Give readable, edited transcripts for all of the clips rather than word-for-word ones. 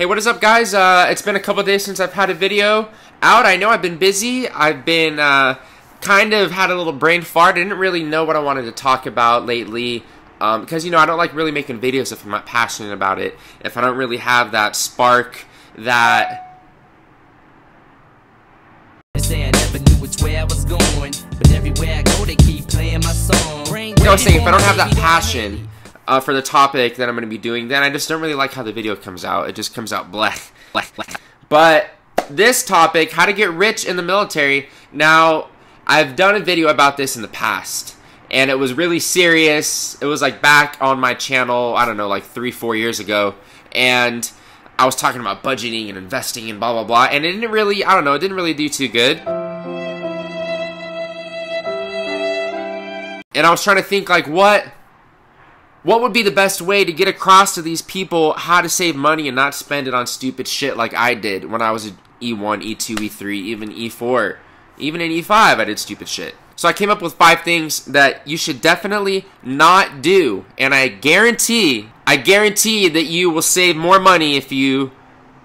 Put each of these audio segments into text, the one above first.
Hey, what is up, guys? It's been a couple days since I've had a video out. I know I've been busy. I've been kind of had a little brain fart. I didn't really know what I wanted to talk about lately because, you know, I don't like really making videos if I'm not passionate about it. If I don't really have that spark, that... Say I never knew which way I was going, but everywhere I go they keep playing my song. You know, I was saying, if I don't have that passion for the topic that I'm going to be doing, then I just don't really like how the video comes out. It just comes out black. But this topic, how to get rich in the military, now, I've done a video about this in the past, and it was really serious. It was like back on my channel, I don't know, like 3-4 years ago, and I was talking about budgeting and investing and blah, blah, blah, and it didn't really, I don't know, it didn't really do too good. And I was trying to think, like, what would be the best way to get across to these people how to save money and not spend it on stupid shit like I did when I was an E1, E2, E3, even E4. Even in E5, I did stupid shit. So I came up with 5 things that you should definitely not do. And I guarantee that you will save more money if you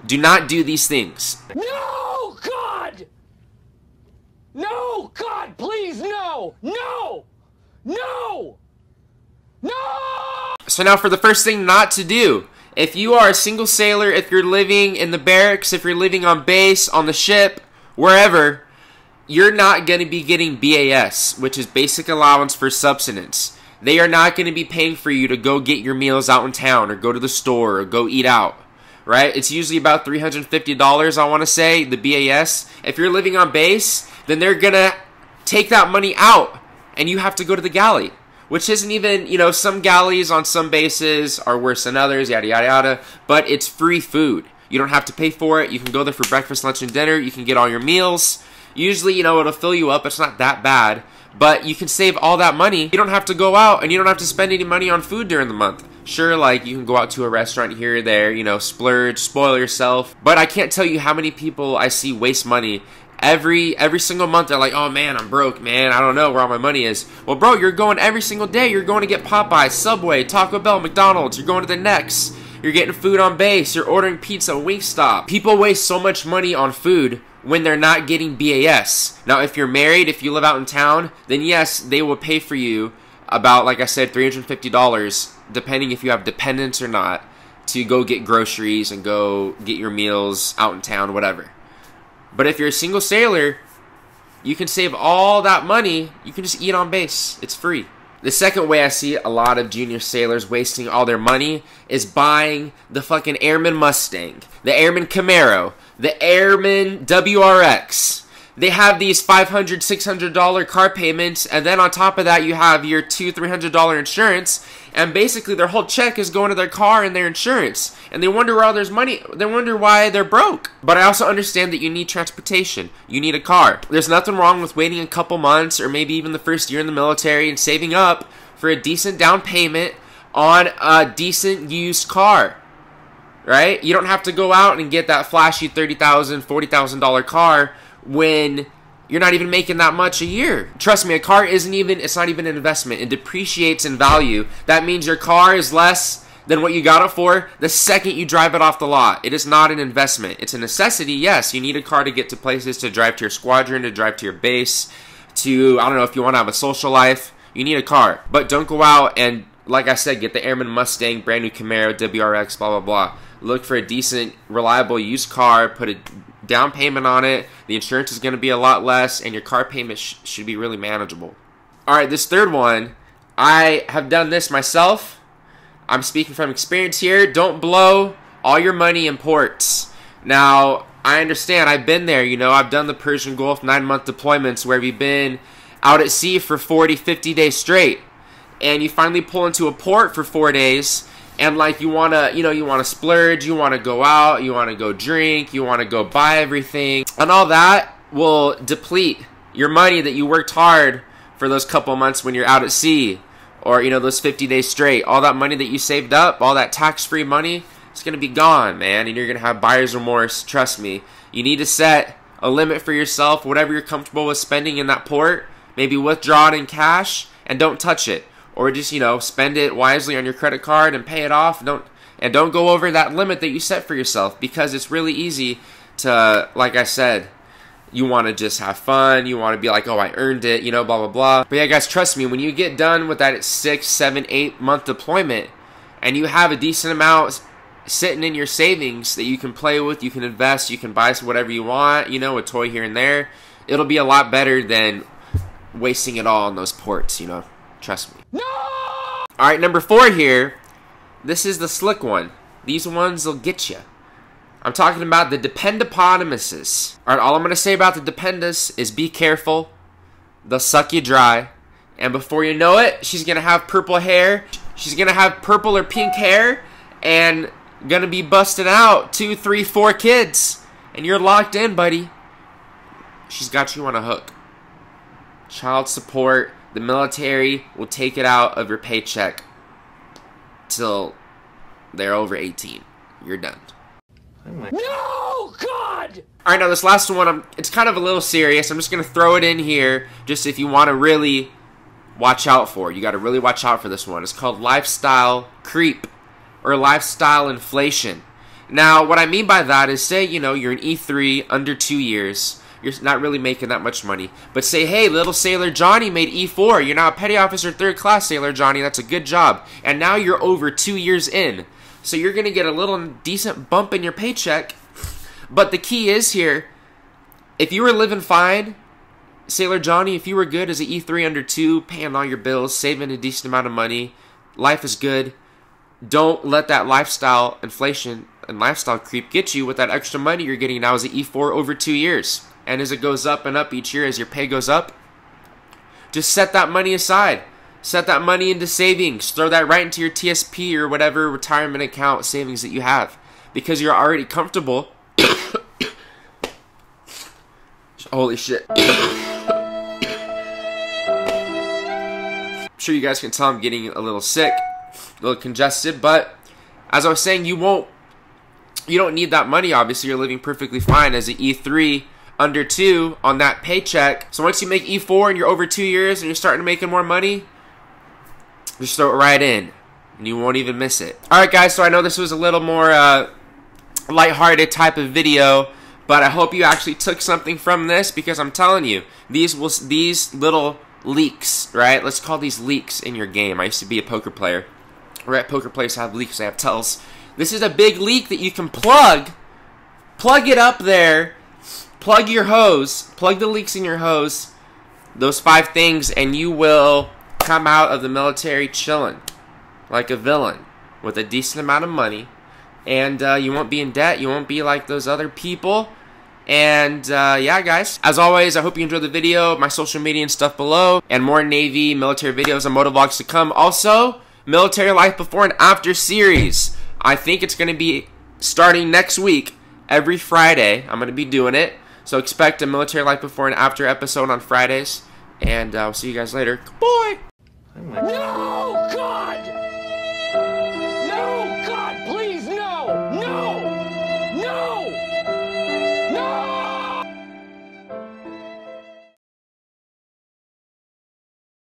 do not do these things. No, God! No, God, please, no! No! No! No! So now for the first thing not to do. If you are a single sailor, if you're living in the barracks, if you're living on base, on the ship, wherever, you're not going to be getting BAS, which is basic allowance for subsistence. They are not going to be paying for you to go get your meals out in town or go to the store or go eat out, right? It's usually about $350, I want to say, the BAS. If you're living on base, then they're going to take that money out and you have to go to the galley, which isn't even, you know, some galleys on some bases are worse than others, yada, yada, yada, but it's free food. You don't have to pay for it. You can go there for breakfast, lunch, and dinner. You can get all your meals. Usually, you know, it'll fill you up. It's not that bad. But you can save all that money. You don't have to go out, and you don't have to spend any money on food during the month. Sure, like, you can go out to a restaurant here or there, you know, splurge, spoil yourself. But I can't tell you how many people I see waste money. Every single month, they're like, oh, man, I'm broke, man. I don't know where all my money is. Well, bro, you're going every single day. You're going to get Popeyes, Subway, Taco Bell, McDonald's. You're going to the Next. You're getting food on base. You're ordering pizza, Wingstop. People waste so much money on food when they're not getting BAS. Now, if you're married, if you live out in town, then yes, they will pay for you about, like I said, $350, depending if you have dependents or not, to go get groceries and go get your meals out in town, whatever. But if you're a single sailor, you can save all that money. You can just eat on base. It's free. The second way I see a lot of junior sailors wasting all their money is buying the fucking Airman Mustang, the Airman Camaro, the Airman WRX. They have these $500, $600 car payments, and then on top of that you have your $200, $300 insurance, and basically their whole check is going to their car and their insurance, and they wonder where all there's money. They wonder why they're broke. But I also understand that you need transportation. You need a car. There's nothing wrong with waiting a couple months or maybe even the first year in the military and saving up for a decent down payment on a decent used car. Right? You don't have to go out and get that flashy $30,000, $40,000 car when you're not even making that much a year. Trust me, a car it's not even an investment. It depreciates in value. That means your car is less than what you got it for the second you drive it off the lot. It is not an investment. It's a necessity, yes. You need a car to get to places, to drive to your squadron, to drive to your base, to, I don't know, if you want to have a social life, you need a car. But don't go out and, like I said, get the Airman Mustang, brand new Camaro, WRX, blah, blah, blah. Look for a decent, reliable used car, put a down payment on it. The insurance is going to be a lot less, and your car payment should be really manageable. Alright, this third one, I have done this myself. I'm speaking from experience here. Don't blow all your money in ports. Now, I understand. I've been there, you know. I've done the Persian Gulf 9-month deployments where we've been out at sea for 40, 50 days straight. And you finally pull into a port for 4 days, and like you wanna splurge, you wanna go out, you wanna go drink, you wanna go buy everything, and all that will deplete your money that you worked hard for those couple months when you're out at sea, or you know, those 50 days straight. All that money that you saved up, all that tax-free money, it's gonna be gone, man, and you're gonna have buyer's remorse. Trust me. You need to set a limit for yourself, whatever you're comfortable with spending in that port. Maybe withdraw it in cash and don't touch it. Or just, you know, spend it wisely on your credit card and pay it off. And don't go over that limit that you set for yourself, because it's really easy to, like I said, you want to just have fun, you want to be like, oh, I earned it, you know, blah, blah, blah. But yeah, guys, trust me, when you get done with that 6, 7, 8 month deployment, and you have a decent amount sitting in your savings that you can play with, you can invest, you can buy whatever you want, you know, a toy here and there, it'll be a lot better than wasting it all on those ports, you know, trust me. No! Alright, number 4 here, this is the slick one. These ones will get you. I'm talking about the dependopotamuses. Alright, all I'm going to say about the dependus is be careful. They'll suck you dry. And before you know it, she's going to have purple hair. She's going to have purple or pink hair. And going to be busting out 2, 3, 4 kids. And you're locked in, buddy. She's got you on a hook. Child support. The military will take it out of your paycheck till they're over 18. You're done. No, God! Alright, now this last one, it's kind of a little serious. I'm just going to throw it in here just if you want to really watch out for. You got to really watch out for this one. It's called lifestyle creep or lifestyle inflation. Now, what I mean by that is, say, you know, you're an E3 under 2 years. You're not really making that much money. But say, hey, little Sailor Johnny made E4. You're now a petty officer 3rd class, Sailor Johnny. That's a good job. And now you're over 2 years in. So you're going to get a little decent bump in your paycheck. But the key is here, if you were living fine, Sailor Johnny, if you were good as an E3 under 2, paying all your bills, saving a decent amount of money, life is good, don't let that lifestyle inflation and lifestyle creep get you with that extra money you're getting now as an E4 over 2 years. And as it goes up and up each year, as your pay goes up, just set that money aside. Set that money into savings. Throw that right into your TSP or whatever retirement account savings that you have. Because you're already comfortable. Holy shit. I'm sure you guys can tell I'm getting a little sick. A little congested. But as I was saying, you don't need that money, obviously. You're living perfectly fine as an E3 under 2 on that paycheck. So once you make E4 and you're over 2 years and you're starting to making more money, just throw it right in and you won't even miss it. Alright guys, so I know this was a little more lighthearted type of video, but I hope you actually took something from this, because I'm telling you, these little leaks, right? Let's call these leaks in your game. I used to be a poker player. We're at poker players have leaks, they have tells. This is a big leak that you can plug it up there, plug your hose, plug the leaks in your hose, those 5 things, and you will come out of the military chilling like a villain with a decent amount of money, and you won't be in debt. You won't be like those other people. And yeah, guys, as always, I hope you enjoyed the video. My social media and stuff below, and more Navy military videos and motovlogs to come. Also, military life before and after series. I think it's going to be starting next week. Every Friday I'm going to be doing it, so expect a military life before and after episode on Fridays. And I'll see you guys later. Goodbye. No!